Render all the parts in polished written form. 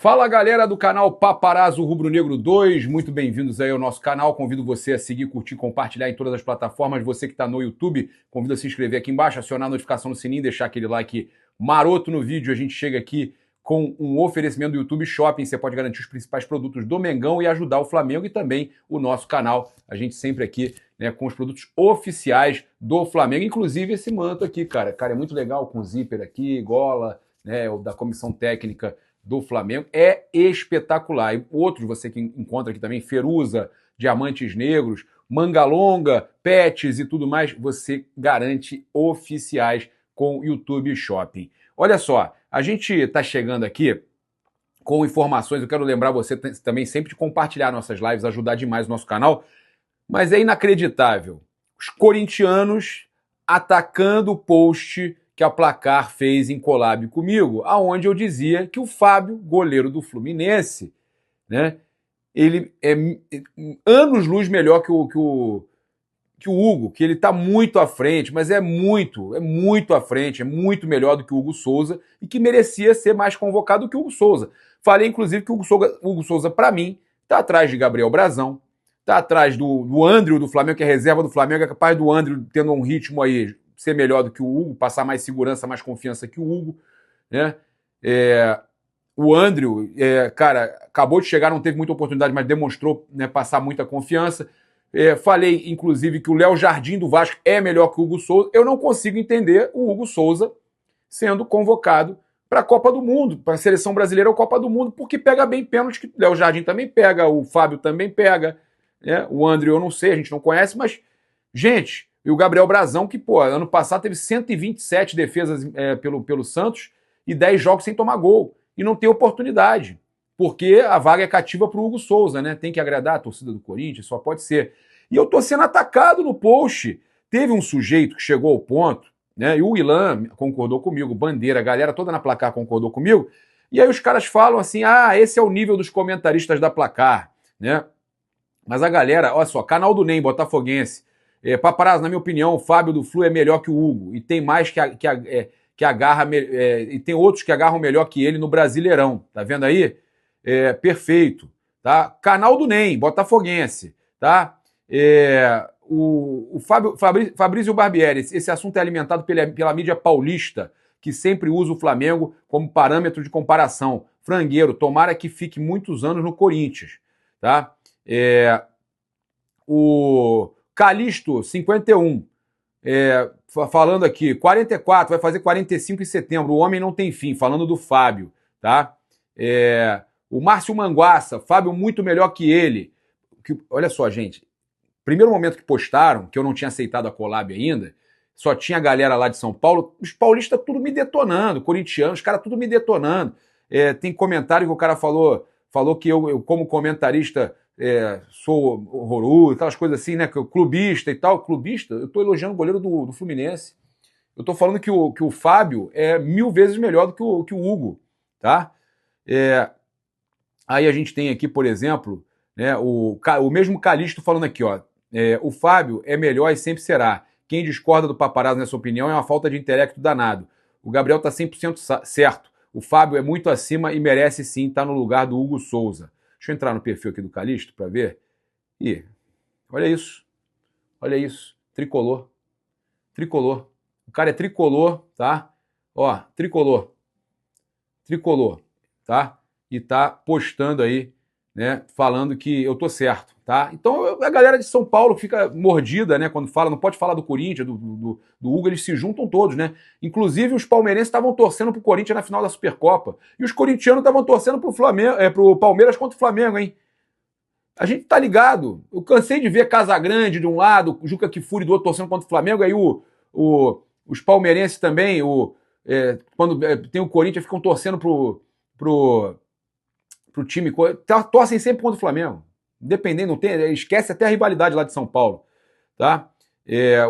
Fala galera do canal Paparazzo Rubro Negro 2, muito bem-vindos aí ao nosso canal. Convido você a seguir, curtir, compartilhar em todas as plataformas. Você que está no YouTube, convido a se inscrever aqui embaixo, acionar a notificação no sininho, deixar aquele like maroto no vídeo. A gente chega aqui com um oferecimento do YouTube Shopping. Você pode garantir os principais produtos do Mengão e ajudar o Flamengo e também o nosso canal. A gente sempre aqui, né, com os produtos oficiais do Flamengo, inclusive esse manto aqui, cara. Cara, é muito legal, com zíper aqui, gola, né, da comissão técnica do Flamengo, é espetacular. E outros você que encontra aqui também, Feruza, Diamantes Negros, Manga Longa, Pets e tudo mais, você garante oficiais com o YouTube Shopping. Olha só, a gente está chegando aqui com informações, eu quero lembrar você também sempre de compartilhar nossas lives, ajudar demais o nosso canal, mas é inacreditável. Os corintianos atacando o post que a Placar fez em collab comigo, aonde eu dizia que o Fábio, goleiro do Fluminense, né, ele é anos-luz melhor que o Hugo, que ele está muito à frente, mas é muito à frente, é muito melhor do que o Hugo Souza e que merecia ser mais convocado do que o Hugo Souza. Falei, inclusive, que o Hugo Souza, para mim, está atrás de Gabriel Brazão, está atrás do André do Flamengo, que é reserva do Flamengo, é capaz do André tendo um ritmo aí ser melhor do que o Hugo, passar mais segurança, mais confiança que o Hugo, né? O André, cara, acabou de chegar, não teve muita oportunidade, mas demonstrou, né, passar muita confiança. Falei, inclusive, que o Léo Jardim do Vasco é melhor que o Hugo Souza. Eu não consigo entender o Hugo Souza sendo convocado para a Copa do Mundo, para a seleção brasileira ou Copa do Mundo, porque pega bem pênalti, que o Léo Jardim também pega, o Fábio também pega, né? O André eu não sei, a gente não conhece, mas, gente, e o Gabriel Brazão, que, pô, ano passado teve 127 defesas pelo Santos e 10 jogos sem tomar gol. E não tem oportunidade, porque a vaga é cativa para o Hugo Souza, né? Tem que agradar a torcida do Corinthians, só pode ser. E eu tô sendo atacado no post. Teve um sujeito que chegou ao ponto, né? E o Ilan concordou comigo, Bandeira, a galera toda na Placar concordou comigo. E aí os caras falam assim, esse é o nível dos comentaristas da Placar, né? Mas a galera, olha só, canal do NEM, botafoguense, Paparazzo, na minha opinião, o Fábio do Flu é melhor que o Hugo. E tem mais que agarra, e tem outros que agarram melhor que ele no Brasileirão. Tá vendo aí? Perfeito. Tá? Canal do NEM, botafoguense. Tá? O Fabrício Barbieri, esse assunto é alimentado pela mídia paulista, que sempre usa o Flamengo como parâmetro de comparação. Frangueiro, tomara que fique muitos anos no Corinthians. Tá? O Calixto, 51, falando aqui, 44, vai fazer 45 em setembro, o homem não tem fim, falando do Fábio, tá? O Márcio Manguaça, Fábio muito melhor que ele. Olha só, gente, primeiro momento que postaram, que eu não tinha aceitado a collab ainda, só tinha a galera lá de São Paulo, os paulistas tudo me detonando, corintianos, os caras tudo me detonando. Tem comentário que o cara falou que eu como comentarista, sou horroroso, aquelas coisas assim, né? Clubista e tal. Clubista, eu tô elogiando o goleiro do Fluminense. Eu tô falando que o Fábio é 1000 vezes melhor do que o Hugo, tá? Aí a gente tem aqui, por exemplo, né, o mesmo Calixto falando aqui, ó. O Fábio é melhor e sempre será. Quem discorda do Paparazzo nessa opinião é uma falta de intelecto danado. O Gabriel tá 100% certo. O Fábio é muito acima e merece sim estar no lugar do Hugo Souza. Deixa eu entrar no perfil aqui do Calixto para ver. Ih, olha isso. Olha isso. Tricolor. Tricolor. O cara é tricolor, tá? Ó, tricolor. Tricolor, tá? E tá postando aí, né? Falando que eu tô certo, tá? Então a galera de São Paulo fica mordida, né? Quando fala, não pode falar do Corinthians, do Hugo, eles se juntam todos, né? Inclusive os palmeirenses estavam torcendo pro Corinthians na final da Supercopa. E os corintianos estavam torcendo pro Flamengo, pro Palmeiras contra o Flamengo, hein? A gente tá ligado. Eu cansei de ver Casagrande de um lado, Juca Kfouri do outro torcendo contra o Flamengo, aí os palmeirenses também, quando tem o Corinthians, ficam torcendo pro time, torcem sempre contra o Flamengo. Independente, não tem, esquece até a rivalidade lá de São Paulo, tá?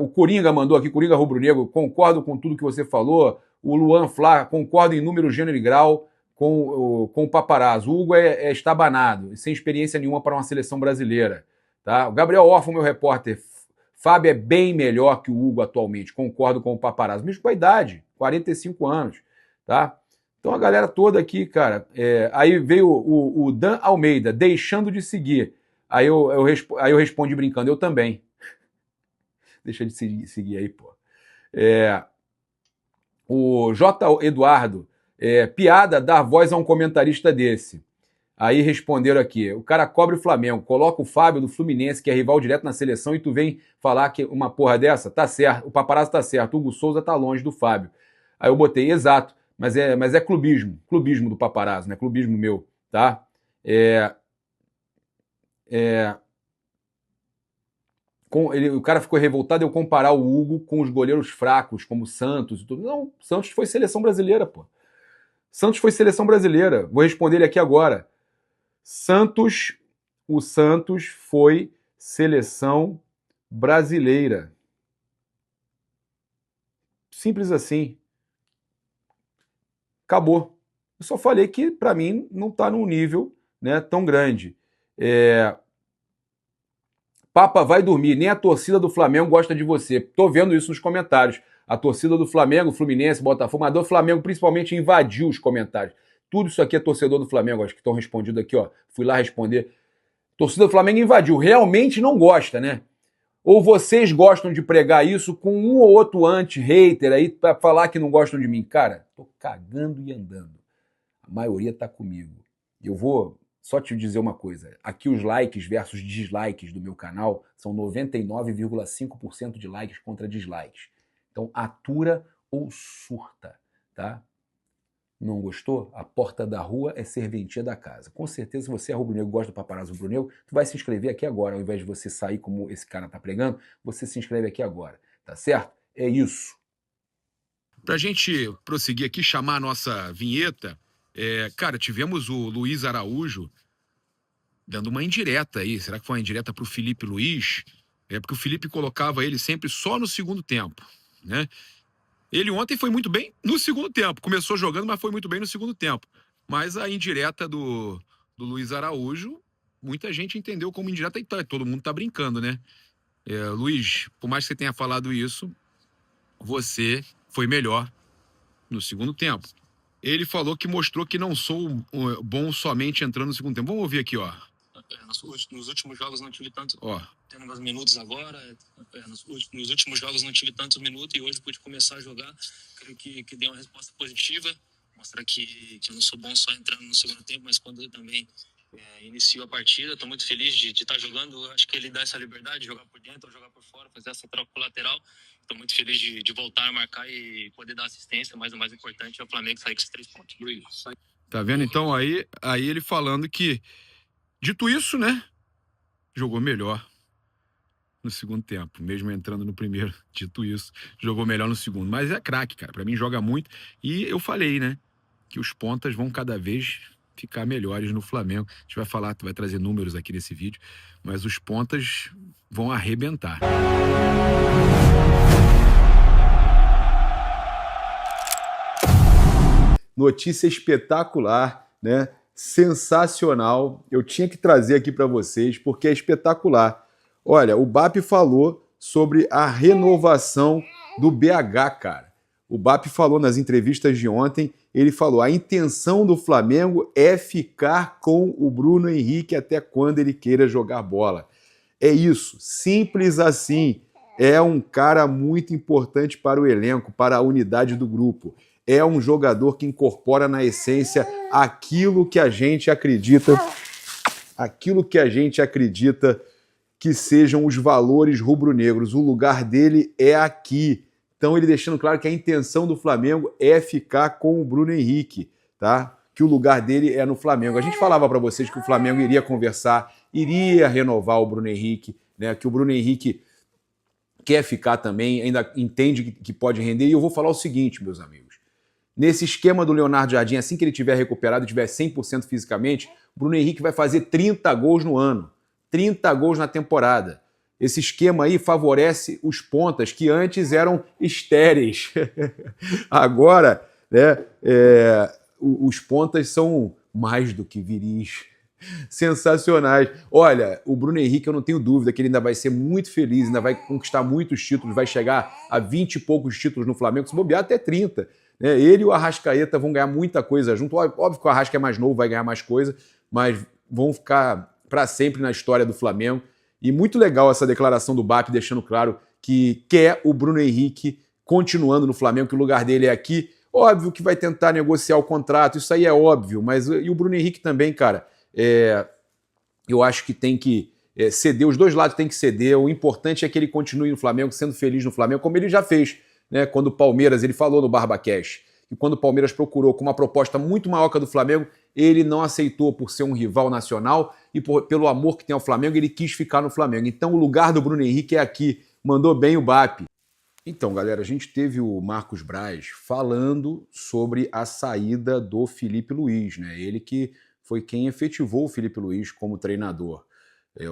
O Coringa mandou aqui, Coringa Rubro Negro, concordo com tudo que você falou. O Luan Flá, concordo em número, gênero e grau com o Paparazzo. O Hugo é estabanado, sem experiência nenhuma para uma seleção brasileira, tá? O Gabriel Orfo, meu repórter, Fábio é bem melhor que o Hugo atualmente, concordo com o Paparazzo, mesmo com a idade, 45 anos, tá? Então a galera toda aqui, cara. Aí veio o Dan Almeida, deixando de seguir. Aí eu respondi brincando, eu também. Deixa de seguir aí, pô. O J. Eduardo, piada dar voz a um comentarista desse. Aí responderam aqui, o cara cobre o Flamengo, coloca o Fábio do Fluminense, que é rival direto na seleção, e tu vem falar que uma porra dessa? Tá certo, o paparazzo tá certo, o Hugo Souza tá longe do Fábio. Aí eu botei, exato, mas é clubismo do paparazzo, né? Clubismo meu, tá? O cara ficou revoltado eu comparar o Hugo com os goleiros fracos, como o Santos e tudo. Não, Santos foi seleção brasileira, pô. Santos foi seleção brasileira. Vou responder ele aqui agora. O Santos foi seleção brasileira. Simples assim. Acabou. Eu só falei que, para mim, não está num nível, né, tão grande. Papa vai dormir, nem a torcida do Flamengo gosta de você. Tô vendo isso nos comentários. A torcida do Flamengo, Fluminense, Botafogo, mas do Flamengo principalmente invadiu os comentários. Tudo isso aqui é torcedor do Flamengo, acho que estão respondido aqui, ó. Fui lá responder. Torcida do Flamengo invadiu. Realmente não gosta, né? Ou vocês gostam de pregar isso com um ou outro anti-hater aí pra falar que não gostam de mim? Cara, tô cagando e andando. A maioria tá comigo. Eu vou só te dizer uma coisa. Aqui os likes versus dislikes do meu canal são 99,5% de likes contra dislikes. Então atura ou surta, tá? Não gostou? A porta da rua é serventia da casa. Com certeza, se você é rubro-negro e gosta do paparazzo rubro-negro, tu vai se inscrever aqui agora. Ao invés de você sair como esse cara tá pregando, você se inscreve aqui agora. Tá certo? É isso. Pra gente prosseguir aqui, chamar a nossa vinheta, cara, tivemos o Luiz Araújo dando uma indireta aí. Será que foi uma indireta pro Felipe Luiz? Porque o Felipe colocava ele sempre só no segundo tempo, né? Ele ontem foi muito bem no segundo tempo. Começou jogando, mas foi muito bem no segundo tempo. Mas a indireta do Luiz Araújo, muita gente entendeu como indireta e todo mundo tá brincando, né? Luiz, por mais que você tenha falado isso, você foi melhor no segundo tempo. Ele falou que mostrou que não sou bom somente entrando no segundo tempo. Vamos ouvir aqui, ó. Nos últimos jogos não tive tanto tendo uns minutos agora. Nos últimos jogos não tive tantos minutos e hoje pude começar a jogar. Creio que deu uma resposta positiva. Mostra que eu não sou bom só entrando no segundo tempo, mas quando eu também inicio a partida. Estou muito feliz de estar jogando. Acho que ele dá essa liberdade de jogar por dentro ou jogar por fora, fazer essa troca pro lateral. Estou muito feliz de voltar a marcar e poder dar assistência, mas o mais importante é o Flamengo sair com esses 3 pontos. Tá vendo? Então aí ele falando que, dito isso, né, jogou melhor no segundo tempo, mesmo entrando no primeiro, dito isso, jogou melhor no segundo. Mas é craque, cara, pra mim joga muito. E eu falei, né, que os pontas vão cada vez ficar melhores no Flamengo. A gente vai falar, vai trazer números aqui nesse vídeo, mas os pontas vão arrebentar. Notícia espetacular, né? Sensacional. Eu tinha que trazer aqui para vocês porque é espetacular. Olha, o BAP falou sobre a renovação do BH, cara. O BAP falou nas entrevistas de ontem, ele falou, a intenção do Flamengo é ficar com o Bruno Henrique até quando ele queira jogar bola. É isso, simples assim. É um cara muito importante para o elenco, para a unidade do grupo. É um jogador que incorpora na essência aquilo que a gente acredita que sejam os valores rubro-negros. O lugar dele é aqui. Então ele deixando claro que a intenção do Flamengo é ficar com o Bruno Henrique, tá? Que o lugar dele é no Flamengo. A gente falava para vocês que o Flamengo iria conversar, iria renovar o Bruno Henrique, né? Que o Bruno Henrique quer ficar também, ainda entende que pode render. E eu vou falar o seguinte, meus amigos. Nesse esquema do Leonardo Jardim, assim que ele tiver recuperado e tiver 100% fisicamente, o Bruno Henrique vai fazer 30 gols no ano. 30 gols na temporada. Esse esquema aí favorece os pontas que antes eram estéreis. Agora, né, os pontas são mais do que viris. Sensacionais. Olha, o Bruno Henrique, eu não tenho dúvida que ele ainda vai ser muito feliz, ainda vai conquistar muitos títulos, vai chegar a 20 e poucos títulos no Flamengo, se bobear até 30. né? Ele e o Arrascaeta vão ganhar muita coisa junto. Óbvio que o Arrasca é mais novo, vai ganhar mais coisa, mas vão ficar para sempre na história do Flamengo. E muito legal essa declaração do BAP, deixando claro que quer o Bruno Henrique continuando no Flamengo, que o lugar dele é aqui. Óbvio que vai tentar negociar o contrato, isso aí é óbvio, mas e o Bruno Henrique também, cara, eu acho que tem que ceder, os dois lados têm que ceder, o importante é que ele continue no Flamengo, sendo feliz no Flamengo, como ele já fez, né, quando o Palmeiras, ele falou no BarbaCast, que quando o Palmeiras procurou com uma proposta muito maior que a do Flamengo, ele não aceitou por ser um rival nacional e pelo amor que tem ao Flamengo, ele quis ficar no Flamengo. Então o lugar do Bruno Henrique é aqui, mandou bem o BAP. Então, galera, a gente teve o Marcos Braz falando sobre a saída do Felipe Luiz, né? Ele que foi quem efetivou o Felipe Luiz como treinador.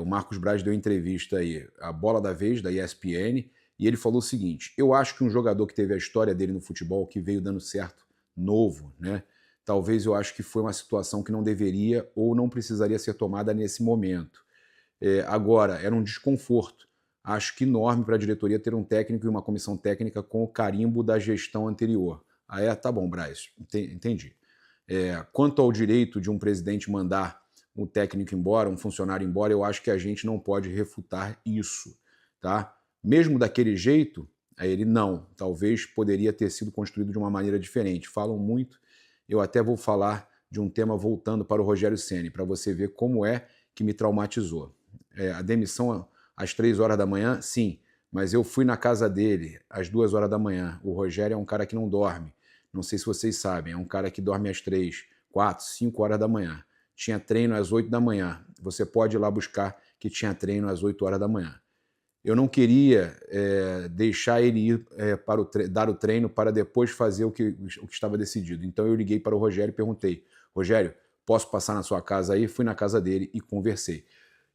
O Marcos Braz deu entrevista aí, a Bola da Vez, da ESPN, e ele falou o seguinte: eu acho que um jogador que teve a história dele no futebol, que veio dando certo, novo, né? Talvez eu acho que foi uma situação que não deveria ou não precisaria ser tomada nesse momento. Agora, era um desconforto. Acho que enorme para a diretoria ter um técnico e uma comissão técnica com o carimbo da gestão anterior. Tá bom, Braz, entendi. Quanto ao direito de um presidente mandar um técnico embora, um funcionário embora, eu acho que a gente não pode refutar isso, tá? Mesmo daquele jeito, ele não. Talvez poderia ter sido construído de uma maneira diferente. Falam muito, eu até vou falar de um tema voltando para o Rogério Ceni, para você ver como é que me traumatizou. A demissão às 3 horas da manhã, sim, mas eu fui na casa dele às 2 horas da manhã. O Rogério é um cara que não dorme. Não sei se vocês sabem, é um cara que dorme às 3, 4, 5 horas da manhã. Tinha treino às 8 da manhã. Você pode ir lá buscar que tinha treino às 8 horas da manhã. Eu não queria deixar ele ir dar o treino para depois fazer o que estava decidido. Então eu liguei para o Rogério e perguntei: Rogério, posso passar na sua casa aí? Fui na casa dele e conversei.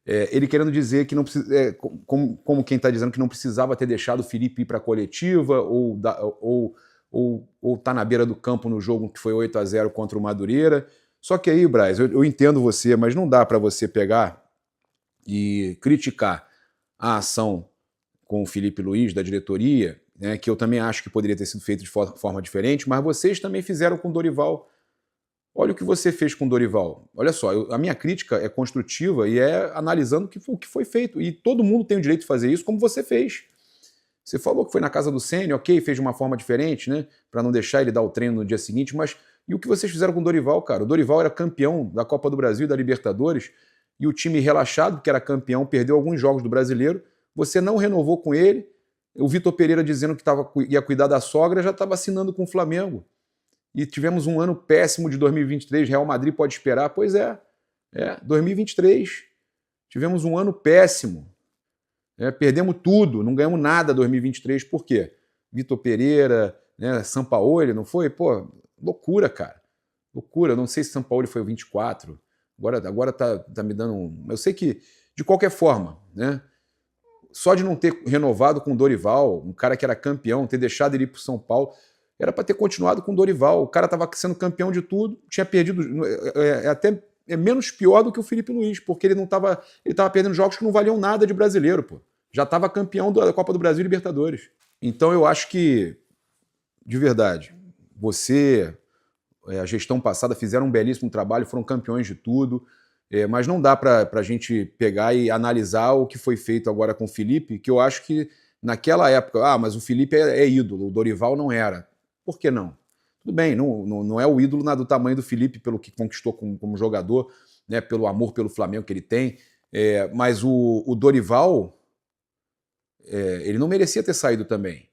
Ele querendo dizer que não precisa, como quem está dizendo que não precisava ter deixado o Felipe ir para a coletiva ou tá na beira do campo no jogo que foi 8-0 contra o Madureira. Só que aí, Braz, eu entendo você, mas não dá para você pegar e criticar a ação com o Felipe Luiz da diretoria, né, que eu também acho que poderia ter sido feito de forma diferente, mas vocês também fizeram com o Dorival. Olha o que você fez com o Dorival. Olha só, a minha crítica é construtiva e é analisando o que foi feito. E todo mundo tem o direito de fazer isso, como você fez. Você falou que foi na casa do Ceni, ok, fez de uma forma diferente, né, para não deixar ele dar o treino no dia seguinte, mas e o que vocês fizeram com o Dorival, cara? O Dorival era campeão da Copa do Brasil e da Libertadores, e o time relaxado, que era campeão, perdeu alguns jogos do Brasileiro, você não renovou com ele, o Vitor Pereira dizendo que ia cuidar da sogra, já estava assinando com o Flamengo. E tivemos um ano péssimo de 2023, Real Madrid pode esperar? Pois 2023. Tivemos um ano péssimo. Perdemos tudo, não ganhamos nada em 2023. Por quê? Vitor Pereira, né, Sampaoli, não foi? Pô, loucura, cara. Loucura. Não sei se Sampaoli foi o 24. Agora tá me dando um... Eu sei que, de qualquer forma, né, só de não ter renovado com o Dorival, um cara que era campeão, ter deixado ele ir pro São Paulo... Era para ter continuado com o Dorival. O cara estava sendo campeão de tudo, tinha perdido. É menos pior do que o Felipe Luiz, porque ele estava perdendo jogos que não valiam nada de brasileiro, pô. Já estava campeão da Copa do Brasil e Libertadores. Então eu acho que, de verdade, a gestão passada fizeram um belíssimo trabalho, foram campeões de tudo, mas não dá para a gente pegar e analisar o que foi feito agora com o Felipe, que eu acho que naquela época, mas o Felipe é ídolo, o Dorival não era. Por que não? Tudo bem, não é o ídolo do tamanho do Felipe, pelo que conquistou como jogador, né, pelo amor pelo Flamengo que ele tem, mas o Dorival, ele não merecia ter saído também.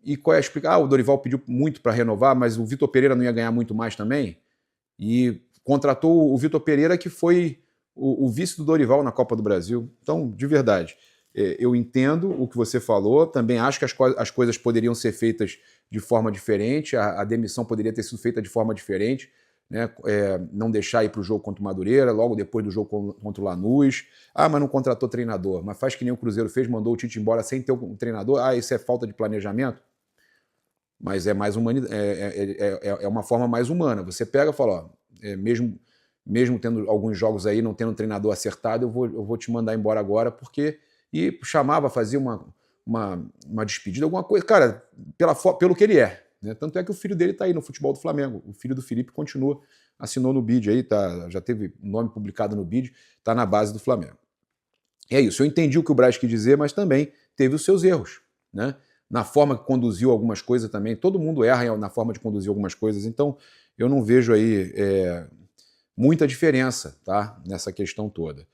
E qual é a explicação? O Dorival pediu muito para renovar, mas o Vitor Pereira não ia ganhar muito mais também, e contratou o Vitor Pereira, que foi o vice do Dorival na Copa do Brasil. Então, de verdade, eu entendo o que você falou, também acho que as coisas poderiam ser feitas de forma diferente, a demissão poderia ter sido feita de forma diferente, né? Não deixar ir para o jogo contra o Madureira, logo depois do jogo contra o Lanús. Mas não contratou treinador, mas faz que nem o Cruzeiro fez, mandou o Tite embora sem ter um treinador. Isso é falta de planejamento? Mas é mais é uma forma mais humana. Você pega e fala, mesmo tendo alguns jogos aí, não tendo um treinador acertado, eu vou te mandar embora agora, porque... E chamava, fazia uma despedida, alguma coisa. Cara, pelo que ele é, né? Tanto é que o filho dele está aí no futebol do Flamengo. O filho do Felipe continua, assinou no BID aí, já teve nome publicado no BID, está na base do Flamengo. É isso, eu entendi o que o Braz quis dizer, mas também teve os seus erros, né? Na forma que conduziu algumas coisas também. Todo mundo erra na forma de conduzir algumas coisas, então eu não vejo aí muita diferença, tá? Nessa questão toda.